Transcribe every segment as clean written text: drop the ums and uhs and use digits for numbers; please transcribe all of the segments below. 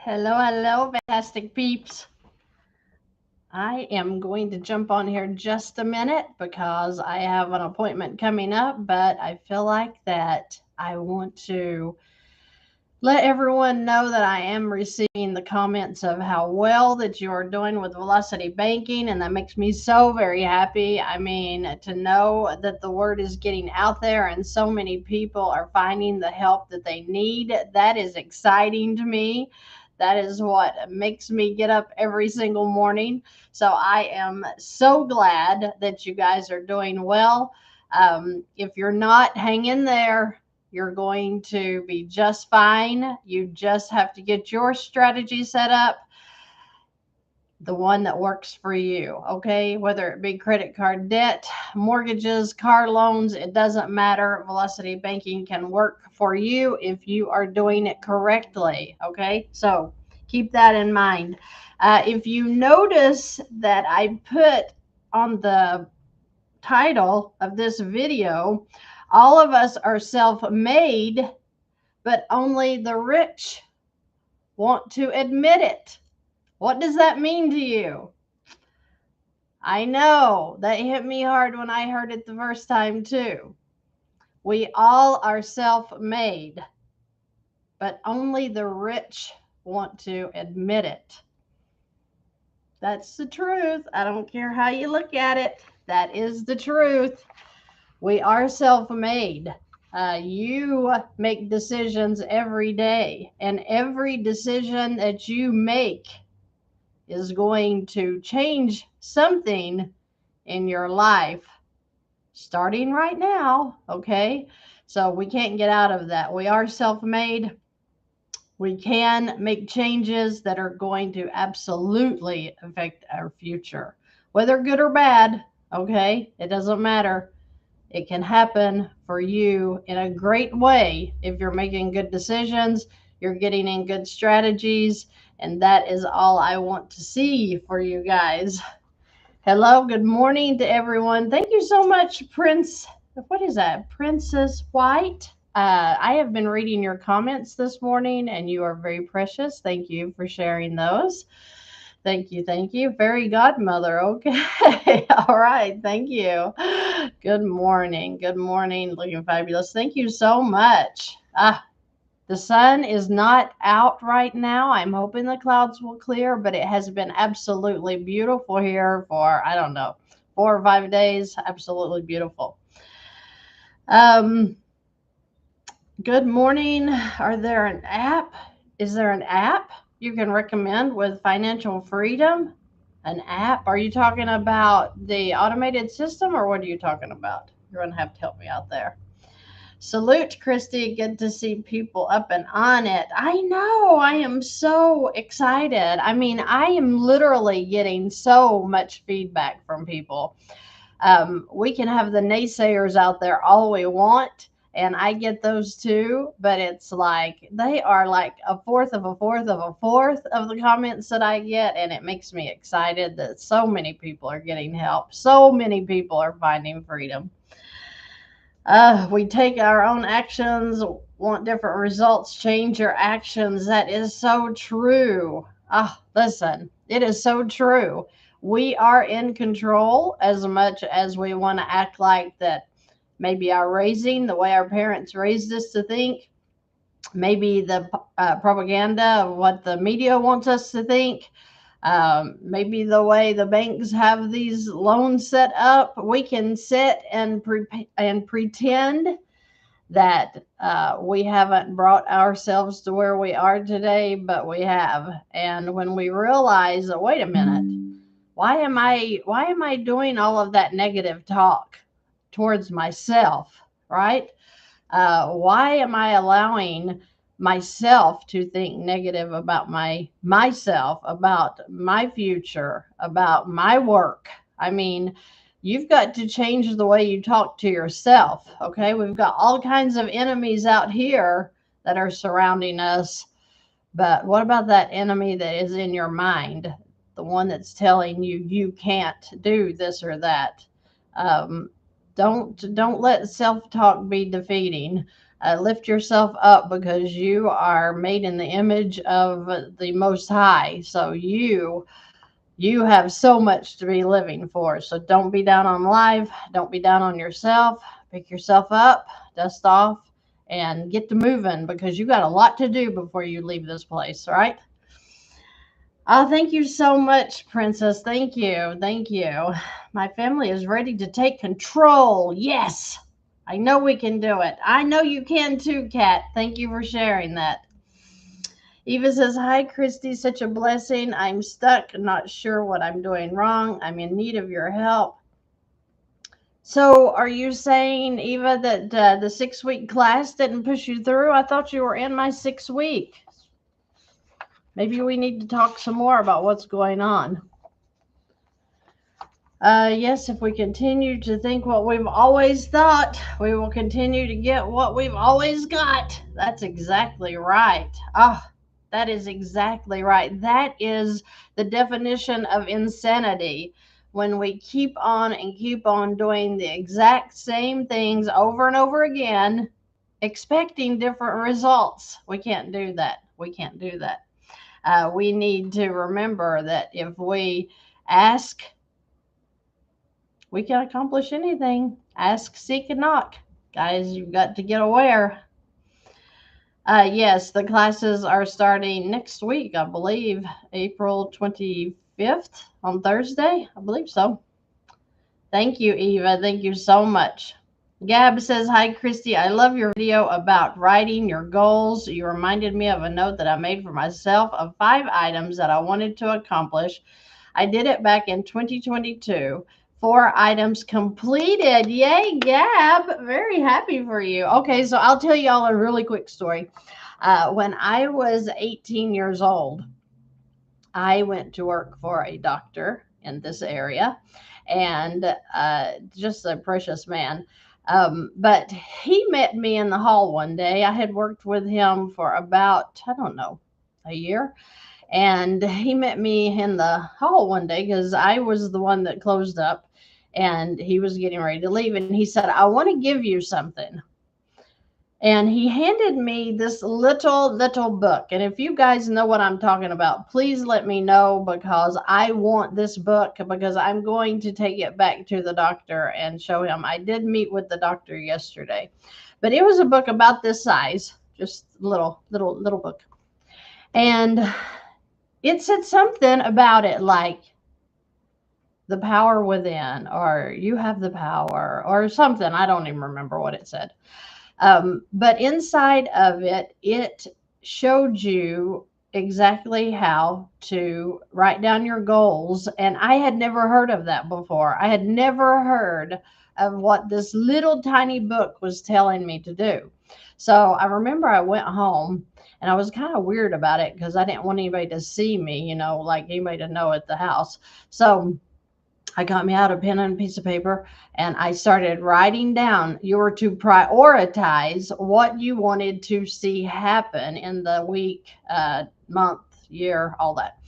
Hello, hello, fantastic peeps. I am going to jump on here just a minute because I have an appointment coming up, but I feel like that I want to let everyone know that I am receiving the comments of how well that you are doing with velocity banking, and that makes me so very happy. I mean, to know that the word is getting out there and so many people are finding the help that they need, that is exciting to me. That is what makes me get up every single morning. So I am so glad that you guys are doing well. If you're not, hang in there. You're going to be just fine. You just have to get your strategy set up, the one that works for you, okay? Whether it be credit card debt, mortgages, car loans, it doesn't matter. Velocity banking can work for you if you are doing it correctly, okay? So keep that in mind. If you notice that I put on the title of this video, all of us are self-made, but only the rich want to admit it. What does that mean to you? I know that hit me hard when I heard it the first time too. We all are self-made, but only the rich want to admit it. That's the truth. I don't care how you look at it. That is the truth. We are self-made. You make decisions every day, and every decision that you make is going to change something in your life starting right now. Okay. So we can't get out of that. We are self-made. We can make changes that are going to absolutely affect our future, whether good or bad. Okay. It doesn't matter. It can happen for you in a great way if you're making good decisions, you're getting in good strategies, and that is all I want to see for you guys. Hello, good morning to everyone. Thank you so much, Prince. What is that? Princess White. I have been reading your comments this morning, and you are very precious. Thank you for sharing those. Thank you. Thank you. Fairy godmother. Okay. All right. Thank you. Good morning. Good morning. Looking fabulous. Thank you so much. The sun is not out right now. I'm hoping the clouds will clear, but it has been absolutely beautiful here for, I don't know, 4 or 5 days. Absolutely beautiful. Um, Good morning. Are there an app? Is there an app you can recommend with financial freedom? An app? Are you talking about the automated system or what are you talking about? You're going to have to help me out there. Salute, Christy. Good to see people up and on it. I know. I am so excited. I mean, I am literally getting so much feedback from people. We can have the naysayers out there all we want, and I get those too, but it's like they are like a fourth of a fourth of a fourth of the comments that I get, and it makes me excited that so many people are getting help. So many people are finding freedom. We take our own actions, want different results, change your actions. That is so true. Listen, it is so true. We are in control as much as we want to act like that. Maybe our raising, the way our parents raised us to think, maybe the propaganda of what the media wants us to think, maybe the way the banks have these loans set up. We can sit and pretend that we haven't brought ourselves to where we are today, but we have. And when we realize, wait a minute, why am I doing all of that negative talk towards myself, right? Why am I allowing myself to think negative about myself, about my future, about my work? I mean, you've got to change the way you talk to yourself. Okay, we've got all kinds of enemies out here that are surrounding us, but what about that enemy that is in your mind, the one that's telling you you can't do this or that? um, don't let self-talk be defeating. Lift yourself up because you are made in the image of the Most High. So you have so much to be living for. So don't be down on life. Don't be down on yourself. Pick yourself up, dust off, and get to moving because you got a lot to do before you leave this place, right? Oh, thank you so much, Princess. Thank you. Thank you. My family is ready to take control. Yes. I know we can do it. I know you can too, Kat. Thank you for sharing that. Eva says, hi, Christy. Such a blessing. I'm stuck, not sure what I'm doing wrong. I'm in need of your help. So, are you saying, Eva, that the 6 week class didn't push you through? I thought you were in my 6 week. Maybe we need to talk some more about what's going on. Yes, if we continue to think what we've always thought, we will continue to get what we've always got. That's exactly right. Ah, that is exactly right. That is the definition of insanity. When we keep on doing the exact same things over and over again, expecting different results. We can't do that. We can't do that. We need to remember that if we ask, we can accomplish anything. Ask, seek, and knock. Guys, you've got to get aware. Yes, the classes are starting next week, I believe, April 25th on Thursday. I believe so. Thank you, Eva. Thank you so much. Gab says, hi, Christy. I love your video about writing your goals. You reminded me of a note that I made for myself of 5 items that I wanted to accomplish. I did it back in 2022. 4 items completed. Yay, Gab. Very happy for you. Okay, so I'll tell y'all a really quick story. When I was 18 years old, I went to work for a doctor in this area, and just a precious man. But he met me in the hall one day. I had worked with him for about, I don't know, a year. And he met me in the hall one day because I was the one that closed up and he was getting ready to leave. And he said, I want to give you something. And he handed me this little book. And if you guys know what I'm talking about, please let me know because I want this book because I'm going to take it back to the doctor and show him. I did meet with the doctor yesterday, but it was a book about this size, just little book. And it said something about it like the power within, or you have the power, or something. I don't even remember what it said. But inside of it, it showed you exactly how to write down your goals. And I had never heard of that before. I had never heard of what this little tiny book was telling me to do. So I remember I went home and I was kind of weird about it because I didn't want anybody to see me, like anybody to know at the house. So I got me out a pen and a piece of paper and I started writing down. You were to prioritize what you wanted to see happen in the week, month, year, all that.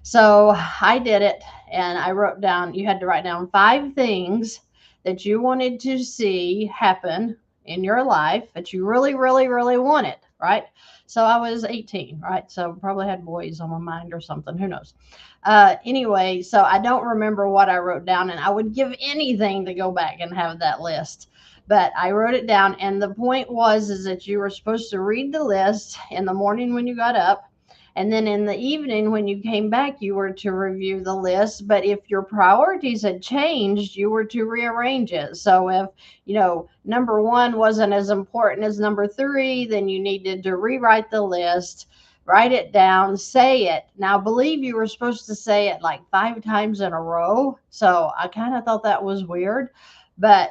So I did it and I wrote down, you had to write down 5 things that you wanted to see happen in your life that you really, really, really wanted, right? So I was 18, right? So probably had boys on my mind or something. Who knows? Anyway, so I don't remember what I wrote down, and I would give anything to go back and have that list. But I wrote it down, and the point is that you were supposed to read the list in the morning when you got up, and then in the evening when you came back, you were to review the list. But if your priorities had changed, you were to rearrange it. So if, number 1 wasn't as important as number 3, then you needed to rewrite the list, write it down, say it. Now, I believe you were supposed to say it like 5 times in a row. So I kind of thought that was weird, but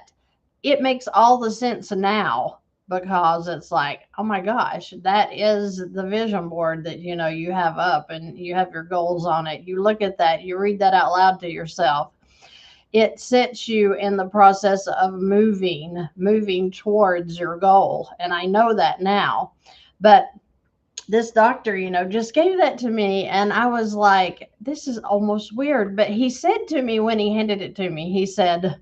it makes all the sense now because it's like, oh my gosh, that is the vision board that, you have up and you have your goals on it. You look at that, you read that out loud to yourself. It sets you in the process of moving towards your goal. And I know that now, but this doctor, just gave that to me. And I was like, this is almost weird. But he said to me when he handed it to me, he said,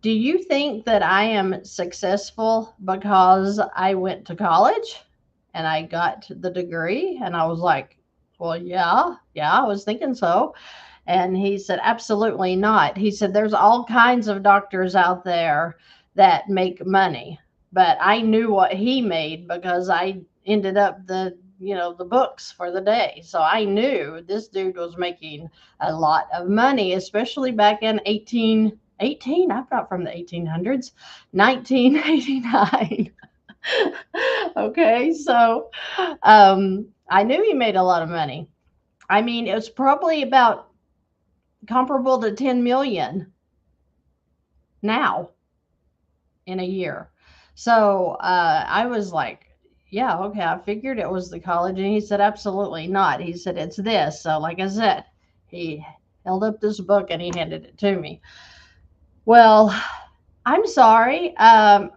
Do you think that I am successful because I went to college and I got the degree? And I was like, well, yeah, I was thinking so. And he said, absolutely not. He said, there's all kinds of doctors out there that make money. But I knew what he made because I ended up the books for the day. So I knew this dude was making a lot of money, especially back in 1818. I'm not from the 1800s, 1989. Okay. So I knew he made a lot of money. I mean, it was probably about comparable to 10 million now in a year. So I was like, yeah, okay. I figured it was the college. And he said, absolutely not. He said, it's this. So, like I said, he held up this book and he handed it to me. Well, I'm sorry. I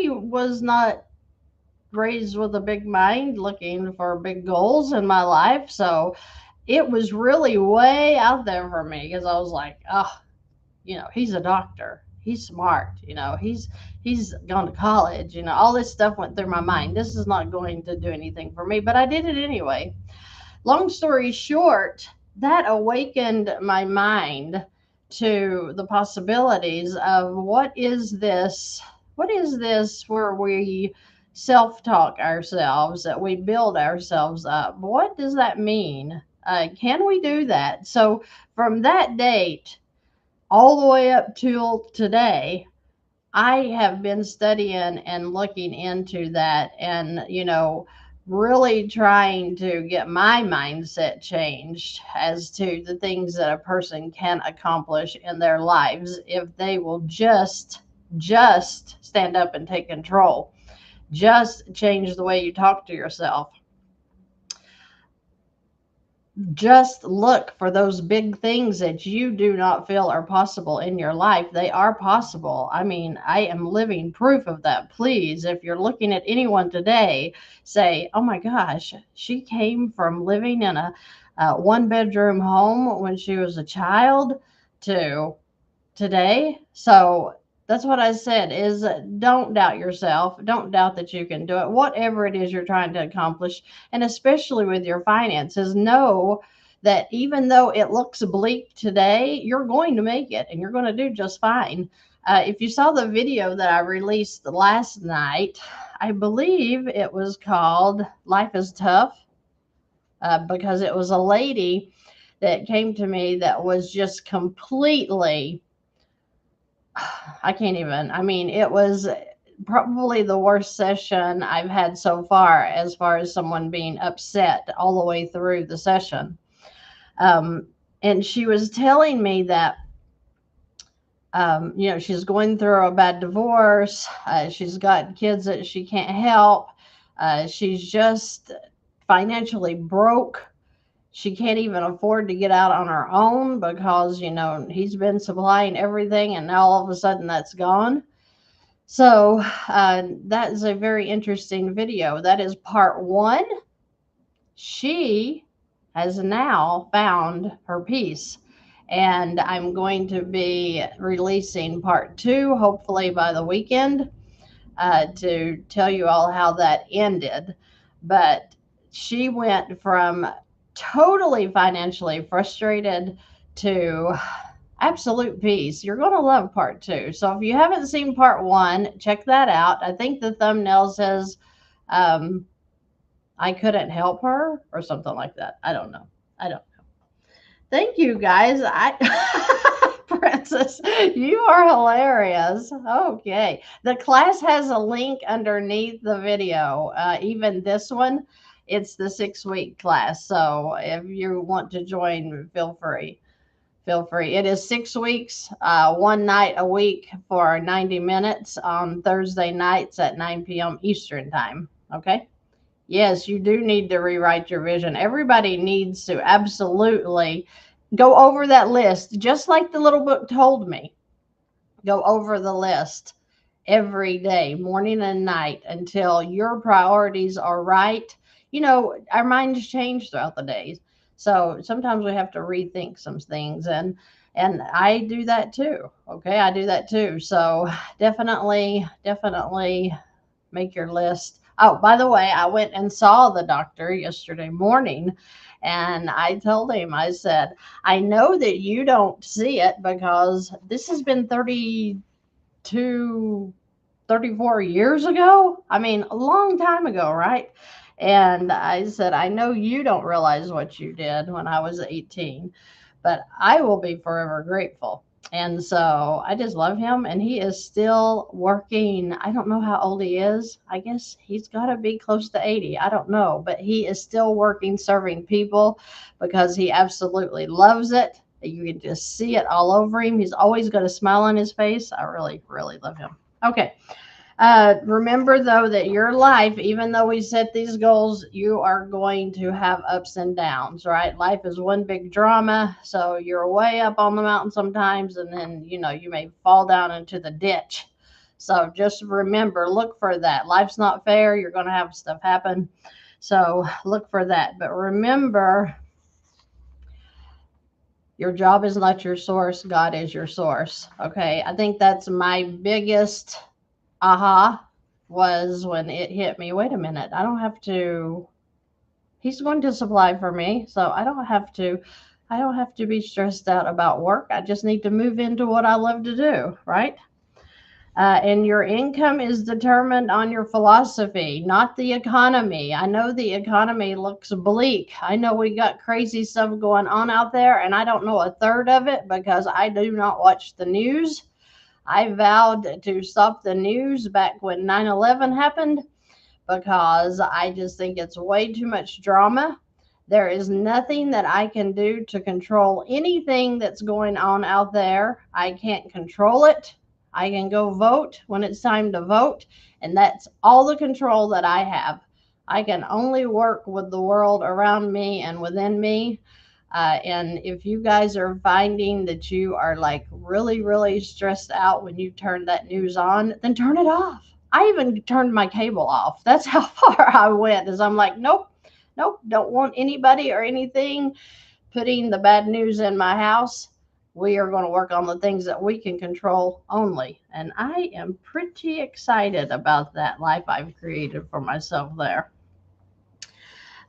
was not raised with a big mind looking for big goals in my life. So it was really way out there for me because I was like, oh, he's a doctor. He's smart. He's gone to college. All this stuff went through my mind. This is not going to do anything for me, but I did it anyway. Long story short, that awakened my mind to the possibilities of what is this where we self-talk ourselves, that we build ourselves up. What does that mean? Can we do that? So from that date all the way up till today, I have been studying and looking into that and, really trying to get my mindset changed as to the things that a person can accomplish in their lives if they will just stand up and take control. Just change the way you talk to yourself. Just look for those big things that you do not feel are possible in your life. They are possible. I mean, I am living proof of that. Please, if you're looking at anyone today, say, oh my gosh, she came from living in a one bedroom home when she was a child to today. So that's what I said is don't doubt yourself. Don't doubt that you can do it. Whatever it is you're trying to accomplish, and especially with your finances, know that even though it looks bleak today, you're going to make it and you're going to do just fine. If you saw the video that I released last night, I believe it was called Life is Tough, because it was a lady that came to me that was just completely, I can't even. I mean, it was probably the worst session I've had so far as someone being upset all the way through the session. Um, and she was telling me that, she's going through a bad divorce. She's got kids that she can't help. She's just financially broke. She can't even afford to get out on her own because, he's been supplying everything and now all of a sudden that's gone. So that is a very interesting video. That is part one. She has now found her peace. And I'm going to be releasing part two, hopefully by the weekend, to tell you all how that ended. But she went from totally financially frustrated to absolute peace. You're going to love part two. So if you haven't seen part one, check that out. I think the thumbnail says, um, I couldn't help her or something like that. I don't know. I don't know. Thank you guys. Princess, you are hilarious. Okay. The class has a link underneath the video. Even this one, it's the 6-week class. So if you want to join, feel free. Feel free. It is 6 weeks, one night a week for 90 minutes on Thursday nights at 9 p.m. Eastern time. Okay. Yes, you do need to rewrite your vision. Everybody needs to absolutely go over that list, just like the little book told me. Go over the list every day, morning and night, until your priorities are right. Our minds change throughout the days. So sometimes we have to rethink some things. And And I do that too. Okay, I do that too. So definitely make your list. Oh, by the way, I went and saw the doctor yesterday morning, and I told him, I said, I know that you don't see it because this has been 32, 34 years ago. I mean, a long time ago, right? And I said, I know you don't realize what you did when I was 18, but I will be forever grateful. And so I just love him, and he is still working. I don't know how old he is. I guess he's got to be close to 80. I don't know, but he is still working, serving people because he absolutely loves it. You can just see it all over him. He's always got a smile on his face. I really, really love him. Okay. Remember, though, that your life, even though we set these goals, you are going to have ups and downs, right? Life is one big drama. So you're way up on the mountain sometimes, and then, you may fall down into the ditch. So just remember, look for that. Life's not fair. You're going to have stuff happen. So look for that. But remember, your job is not your source. God is your source. Okay. I think that's my biggest aha was when it hit me. Wait a minute. He's going to supply for me. So I don't have to be stressed out about work. I just need to move into what I love to do. Right. And your income is determined on your philosophy, not the economy. I know the economy looks bleak. I know we got crazy stuff going on out there, and I don't know a third of it because I do not watch the news. I vowed to stop the news back when 9/11 happened because I just think it's way too much drama. There is nothing that I can do to control anything that's going on out there. I can't control it. I can go vote when it's time to vote, and that's all the control that I have. I can only work with the world around me and within me. And if you guys are finding that you are like really, really stressed out when you turn that news on, then turn it off. I even turned my cable off. That's how far I went. Is I'm like, nope, nope, don't want anybody or anything putting the bad news in my house. We are going to work on the things that we can control only. And I am pretty excited about that life I've created for myself there.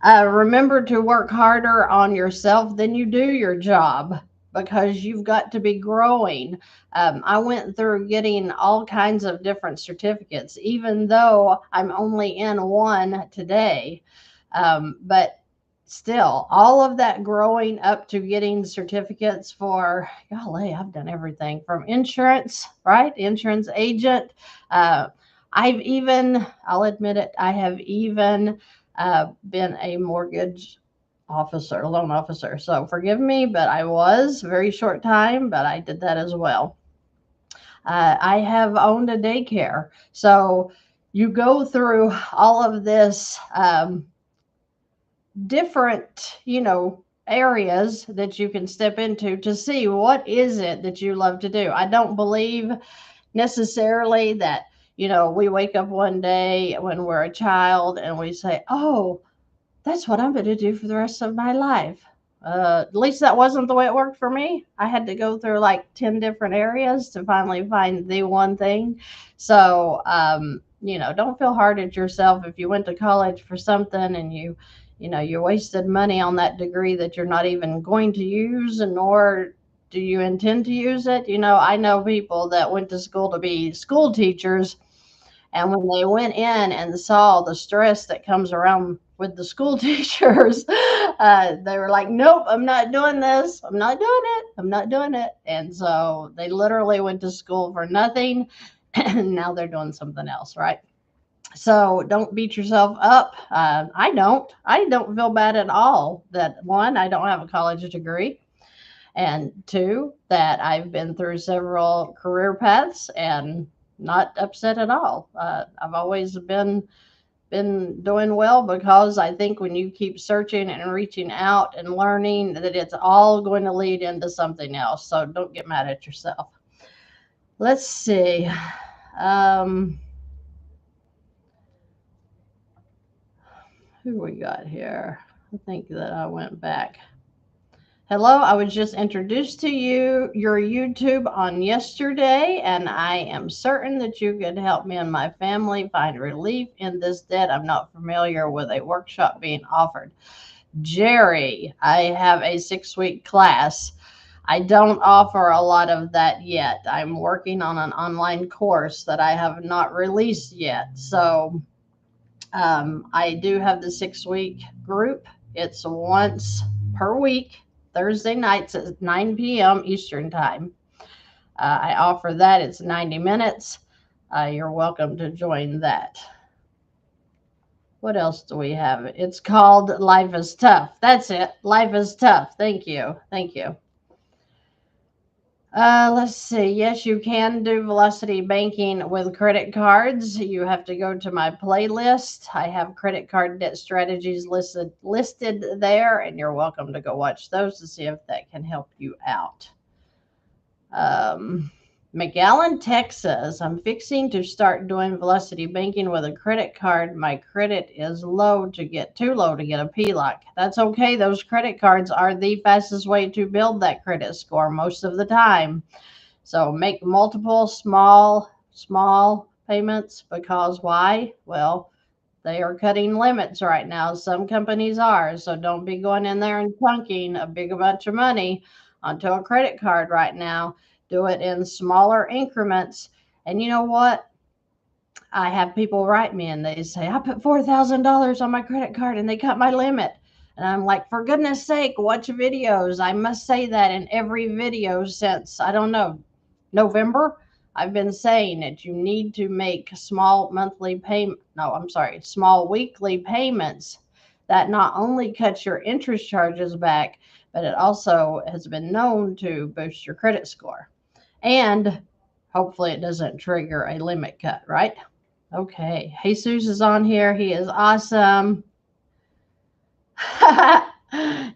Remember to work harder on yourself than you do your job because you've got to be growing. I went through getting all kinds of different certificates, even though I'm only in one today. But still, all of that growing up to getting certificates for, golly, I've done everything from insurance, right? Insurance agent. Uh, I'll admit it, I have even been a mortgage officer, loan officer. So forgive me, but I was very short time, but I did that as well. I have owned a daycare. So you go through all of this different, areas that you can step into to see what is it that you love to do. I don't believe necessarily that, we wake up one day when we're a child and we say, oh, that's what I'm going to do for the rest of my life. At least that wasn't the way it worked for me. I had to go through like 10 different areas to finally find the one thing. So, don't feel hard at yourself if you went to college for something and you wasted money on that degree that you're not even going to use, nor do you intend to use it. I know people that went to school to be school teachers, and when they went in and saw the stress that comes around with the school teachers, they were like, nope, I'm not doing this. I'm not doing it. I'm not doing it. And so they literally went to school for nothing. And now they're doing something else, right? So don't beat yourself up. I don't feel bad at all that one, I don't have a college degree, and two, that I've been through several career paths and not upset at all. I've always been doing well because I think when you keep searching and reaching out and learning, that it's all going to lead into something else. So don't get mad at yourself. Let's see. Um, who we got here? I think that I went back. Hello, I was just introduced to you, your YouTube on yesterday, and I am certain that you could help me and my family find relief in this debt. I'm not familiar with a workshop being offered. Jerry, I have a 6-week class. I don't offer a lot of that yet. I'm working on an online course that I have not released yet. So I do have the 6-week group. It's once per week, Thursday nights at 9 p.m. Eastern Time. I offer that. It's 90 minutes. You're welcome to join that. What else do we have? It's called Life is Tough. That's it. Life is Tough. Thank you. Thank you. Let's see. Yes, you can do velocity banking with credit cards. You have to go to my playlist. I have credit card debt strategies listed there, and you're welcome to go watch those to see if that can help you out. McAllen, Texas. I'm fixing to start doing velocity banking with a credit card. My credit is too low to get a PLOC. That's okay. Those credit cards are the fastest way to build that credit score most of the time. So make multiple small payments, because why? Well, they are cutting limits right now. Some companies are. So don't be going in there and chunking a bunch of money onto a credit card right now. Do it in smaller increments. And you know what? I have people write me and they say, I put $4,000 on my credit card and they cut my limit. And I'm like, for goodness sake, watch videos. I must say that in every video since, I don't know, November. I've been saying that you need to make small weekly payments. That not only cuts your interest charges back, but it also has been known to boost your credit score. And hopefully it doesn't trigger a limit cut, right? Okay. Jesus is on here. He is awesome.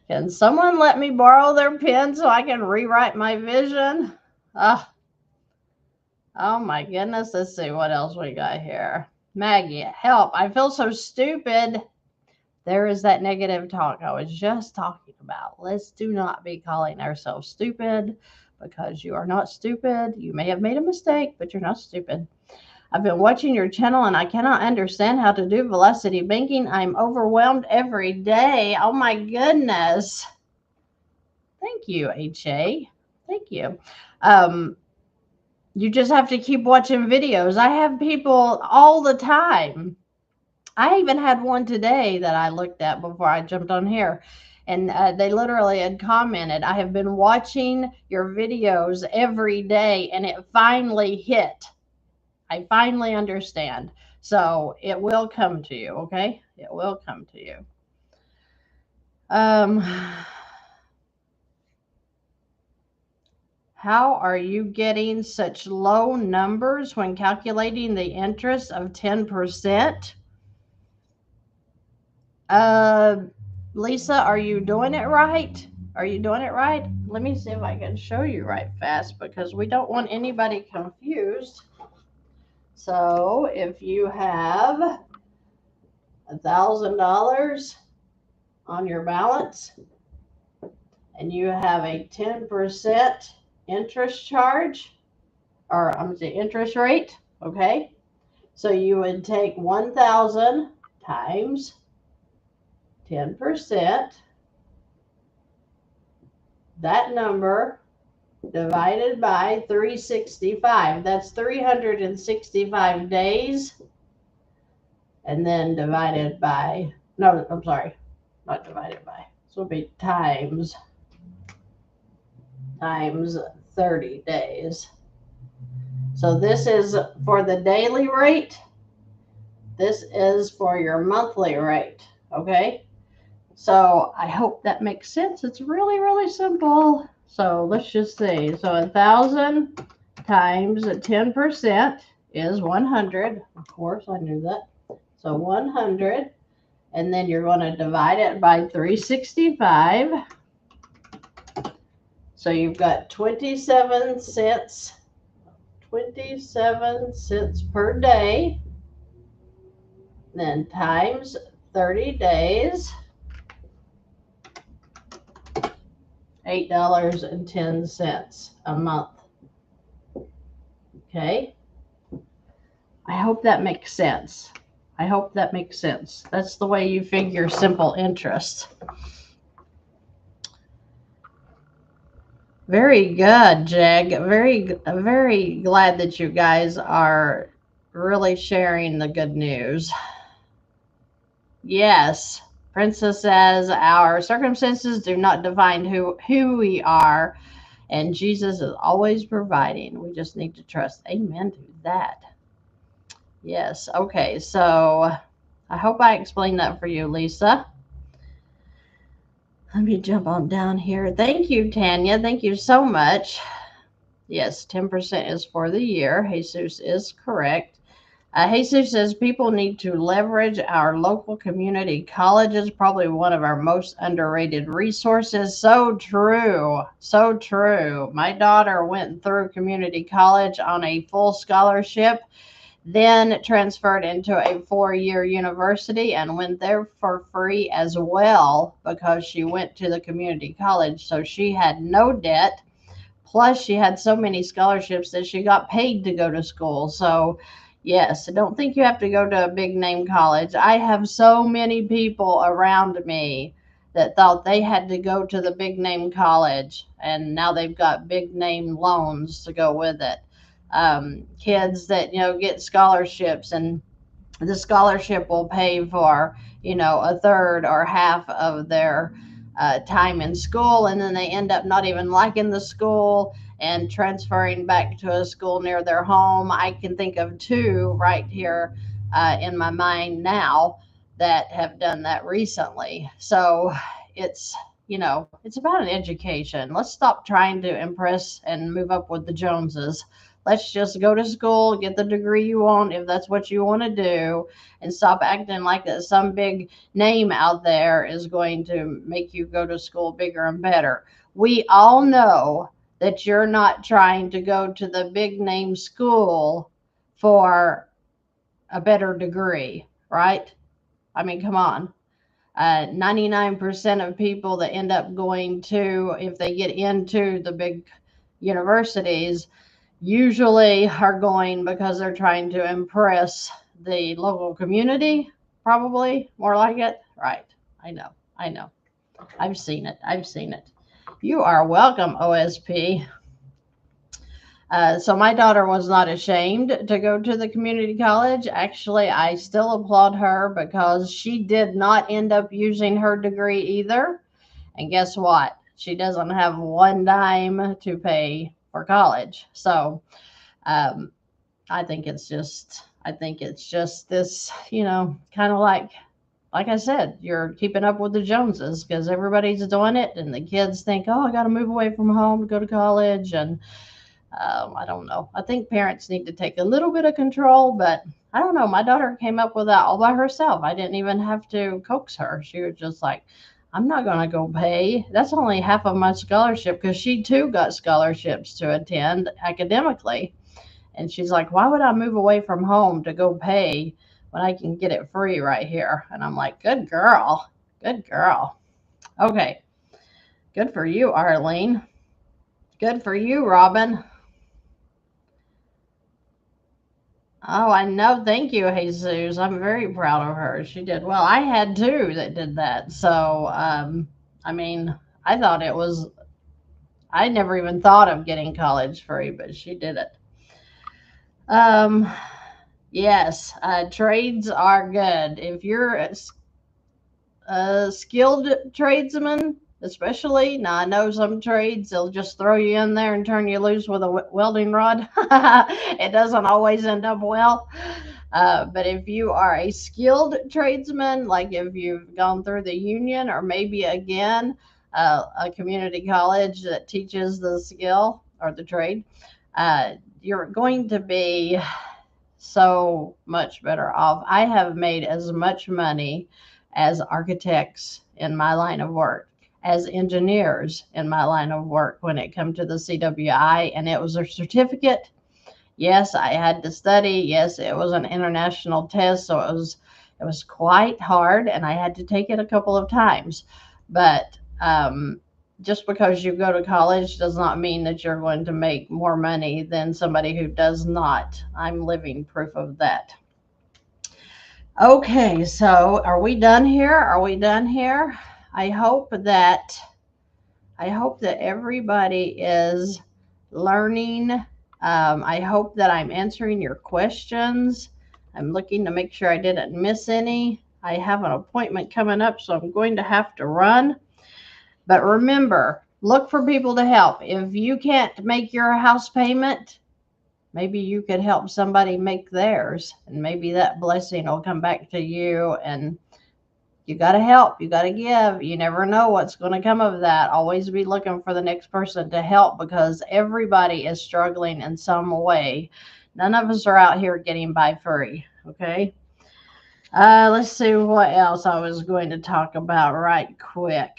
Can someone let me borrow their pen so I can rewrite my vision? Oh my goodness. Let's see what else we got here. Maggie, help. I feel so stupid. There is that negative talk I was just talking about. Let's do not be calling ourselves stupid, because you are not stupid. You may have made a mistake, but you're not stupid. I've been watching your channel and I cannot understand how to do velocity banking. I'm overwhelmed every day. Oh my goodness. Thank you, HA. Thank you. You just have to keep watching videos. I have people all the time. I even had one today that I looked at before I jumped on here. And they literally had commented, I have been watching your videos every day and it finally hit. I finally understand. So it will come to you, okay? It will come to you. How are you getting such low numbers when calculating the interest of 10%? Lisa, are you doing it right? Are you doing it right? Let me see if I can show you right fast, because we don't want anybody confused. So if you have $1,000 on your balance and you have a 10% interest charge, or interest rate, okay? So you would take 1,000 times 10%, that number divided by 365. That's 365 days. And then divided by, no, I'm sorry, not divided by. This will be times 30 days. So this is for the daily rate. This is for your monthly rate, okay? So I hope that makes sense. It's really, really simple. So let's just see. So 1,000 times 10% is 100. Of course, I knew that. So 100. And then you're going to divide it by 365. So you've got 27 cents per day. Then times 30 days. $8.10 a month. Okay. I hope that makes sense. I hope that makes sense. That's the way you figure simple interest. Very good, Jag. Very glad that you guys are really sharing the good news. Yes, Princess says our circumstances do not define who we are, and Jesus is always providing. We just need to trust. Amen to that. Yes. Okay. So I hope I explained that for you, Lisa. Let me jump on down here. Thank you, Tanya. Thank you so much. Yes, 10% is for the year. Jesus is correct. Jesus says people need to leverage our local community colleges, probably one of our most underrated resources. So true. So true. My daughter went through community college on a full scholarship, then transferred into a 4-year university and went there for free as well because she went to the community college. So she had no debt. Plus, she had so many scholarships that she got paid to go to school. So, yes, I don't think you have to go to a big name college. I have so many people around me that thought they had to go to the big name college, and now they've got big name loans to go with it. Kids that, get scholarships, and the scholarship will pay for, a third or half of their time in school, and then they end up not even liking the school and transferring back to a school near their home. I can think of two right here in my mind now that have done that recently. So it's, it's about an education. Let's stop trying to impress and move up with the Joneses. Let's just go to school, get the degree you want if that's what you want to do, and stop acting like that some big name out there is going to make you go to school bigger and better. We all know that you're not trying to go to the big name school for a better degree, right? I mean, come on. 99% of people that end up going to, if they get into the big universities, usually are going because they're trying to impress the local community, probably more like it. Right. I know. I know. I've seen it. I've seen it. You are welcome, OSP. So my daughter was not ashamed to go to the community college. Actually, I still applaud her because she did not end up using her degree either. And guess what? She doesn't have one dime to pay for college. So um, I think it's just this, kind of like I said, you're keeping up with the Joneses because everybody's doing it, and the kids think, oh, I got to move away from home to go to college, and I don't know. I think parents need to take a little bit of control, but I don't know. My daughter came up with that all by herself. I didn't even have to coax her. She was just like, I'm not going to go pay. That's only half of my scholarship because she too got scholarships to attend academically. And she's like, why would I move away from home to go pay when I can get it free right here? And I'm like, good girl. Good girl. Okay. Good for you, Arlene. Good for you, Robin. Oh, I know. Thank you, Jesus. I'm very proud of her. She did well. I had two that did that. So, I mean, I thought it was, I never even thought of getting college free, but she did it. Um, yes, trades are good. If you're a skilled tradesman, especially, now I know some trades, they'll just throw you in there and turn you loose with a welding rod. It doesn't always end up well. But if you are a skilled tradesman, like if you've gone through the union or maybe again a community college that teaches the skill or the trade, you're going to be so much better off. I have made as much money as architects in my line of work, as engineers in my line of work when it come to the CWI, and it was a certificate. Yes, I had to study. Yes, it was an international test, so it was quite hard, and I had to take it a couple of times. But Just because you go to college does not mean that you're going to make more money than somebody who does not. I'm living proof of that. Okay, so are we done here? Are we done here? I hope that I hope that everybody is learning. I hope that I'm answering your questions. I'm looking to make sure I didn't miss any. I have an appointment coming up, so I'm going to have to run. But remember, look for people to help. If you can't make your house payment, maybe you could help somebody make theirs, and maybe that blessing will come back to you. And you got to help, you got to give. You never know what's going to come of that. Always be looking for the next person to help, because everybody is struggling in some way. None of us are out here getting by free. Okay. Let's see what else I was going to talk about right quick.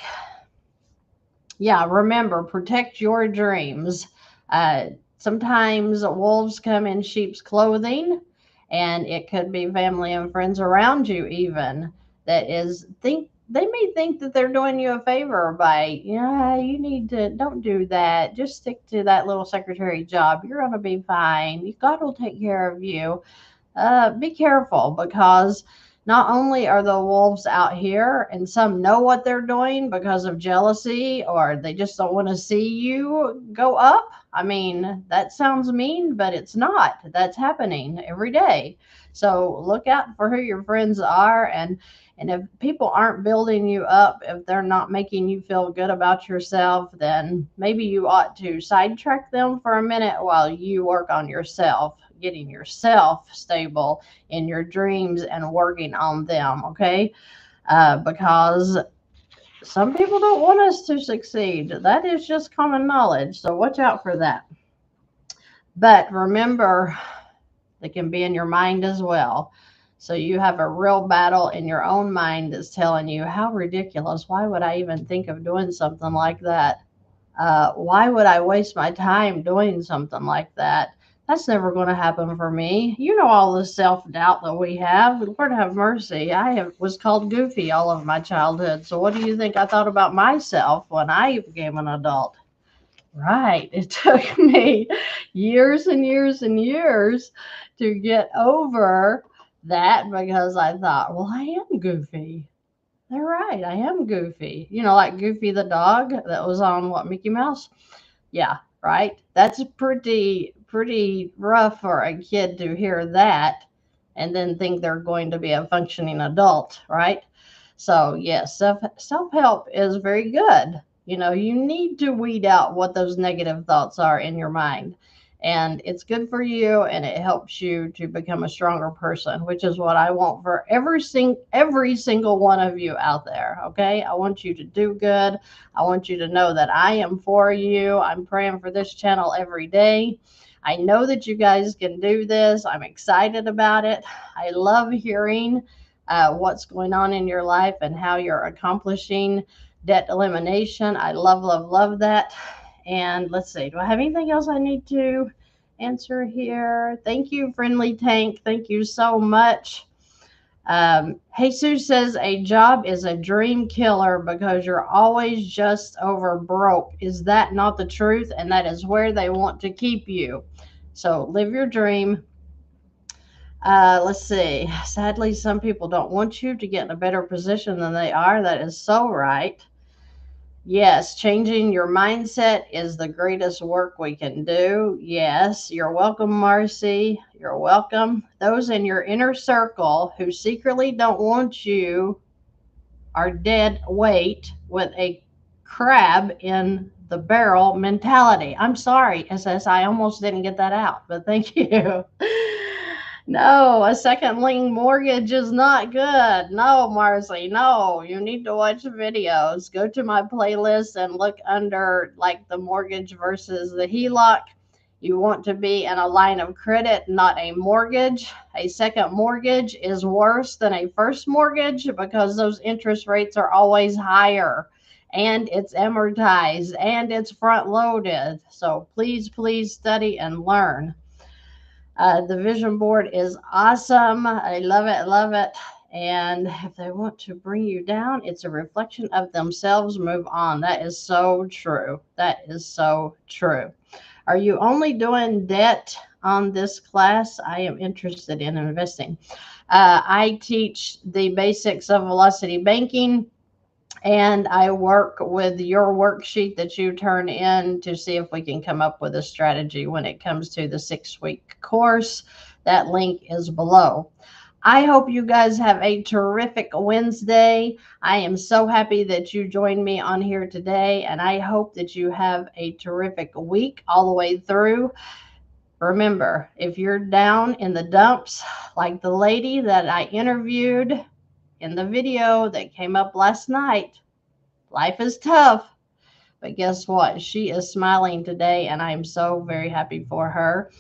Yeah, remember, protect your dreams. Uh, Sometimes wolves come in sheep's clothing, and it could be family and friends around you, even that is think they may think that they're doing you a favor by, yeah, you need to don't do that. Just stick to that little secretary job. You're gonna be fine. God will take care of you. Be careful, because not only are the wolves out here, and some know what they're doing because of jealousy, or they just don't want to see you go up. I mean, that sounds mean, but it's not. That's happening every day. So look out for who your friends are, and if people aren't building you up, if they're not making you feel good about yourself, then maybe you ought to sidetrack them for a minute while you work on yourself, getting yourself stable in your dreams and working on them. Okay. Because some people don't want us to succeed. That is just common knowledge. So watch out for that. But remember, they can be in your mind as well. So you have a real battle in your own mind that's telling you, how ridiculous. Why would I even think of doing something like that? Why would I waste my time doing something like that? That's never going to happen for me. You know, all the self doubt that we have. Lord have mercy. Was called goofy all of my childhood. So what do you think I thought about myself when I became an adult? Right. It took me years and years and years to get over that, because I thought, well, I am goofy. They're right. I am goofy. You know, like Goofy the dog that was on what, Mickey Mouse? Yeah, right. That's pretty rough for a kid to hear that and then think they're going to be a functioning adult, right? So yes, self help is very good. You know, you need to weed out what those negative thoughts are in your mind. And it's good for you, and it helps you to become a stronger person, which is what I want for every single one of you out there. Okay? I want you to do good. I want you to know that I am for you. I'm praying for this channel every day. I know that you guys can do this. I'm excited about it. I love hearing what's going on in your life and how you're accomplishing debt elimination. I love, love, love that. And let's see, do I have anything else I need to answer here? Thank you, Friendly Tank. Thank you so much. Jesus says a job is a dream killer because you're always just over broke. Is that not the truth? And that is where they want to keep you. So live your dream. Let's see. Sadly, some people don't want you to get in a better position than they are. That is so right. Yes, changing your mindset is the greatest work we can do. Yes, you're welcome, Marcy. You're welcome. Those in your inner circle who secretly don't want you are dead weight with a crab in the barrel mentality. I'm sorry, SS. I almost didn't get that out, but thank you. No, a second lien mortgage is not good. No, Marcy, no. You need to watch videos. Go to my playlist and look under like the mortgage versus the HELOC. You want to be in a line of credit, not a mortgage. A second mortgage is worse than a first mortgage because those interest rates are always higher, and it's amortized and it's front loaded. So please, please study and learn. The vision board is awesome. I love it, love it. And if they want to bring you down, it's a reflection of themselves. Move on. That is so true. That is so true. Are you only doing debt on this class? I am interested in investing. I teach the basics of velocity banking, and I work with your worksheet that you turn in to see if we can come up with a strategy when it comes to the 6-week course. That link is below. I hope you guys have a terrific Wednesday. I am so happy that you joined me on here today, and I hope that you have a terrific week all the way through. Remember, if you're down in the dumps, like the lady that I interviewed in the video that came up last night, life is tough. But guess what? She is smiling today, and I'm so very happy for her.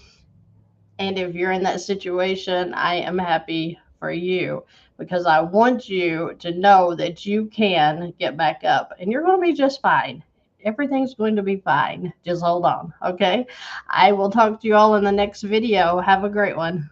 And if you're in that situation, I am happy for you because I want you to know that you can get back up and you're going to be just fine. Everything's going to be fine. Just hold on. Okay. I will talk to you all in the next video. Have a great one.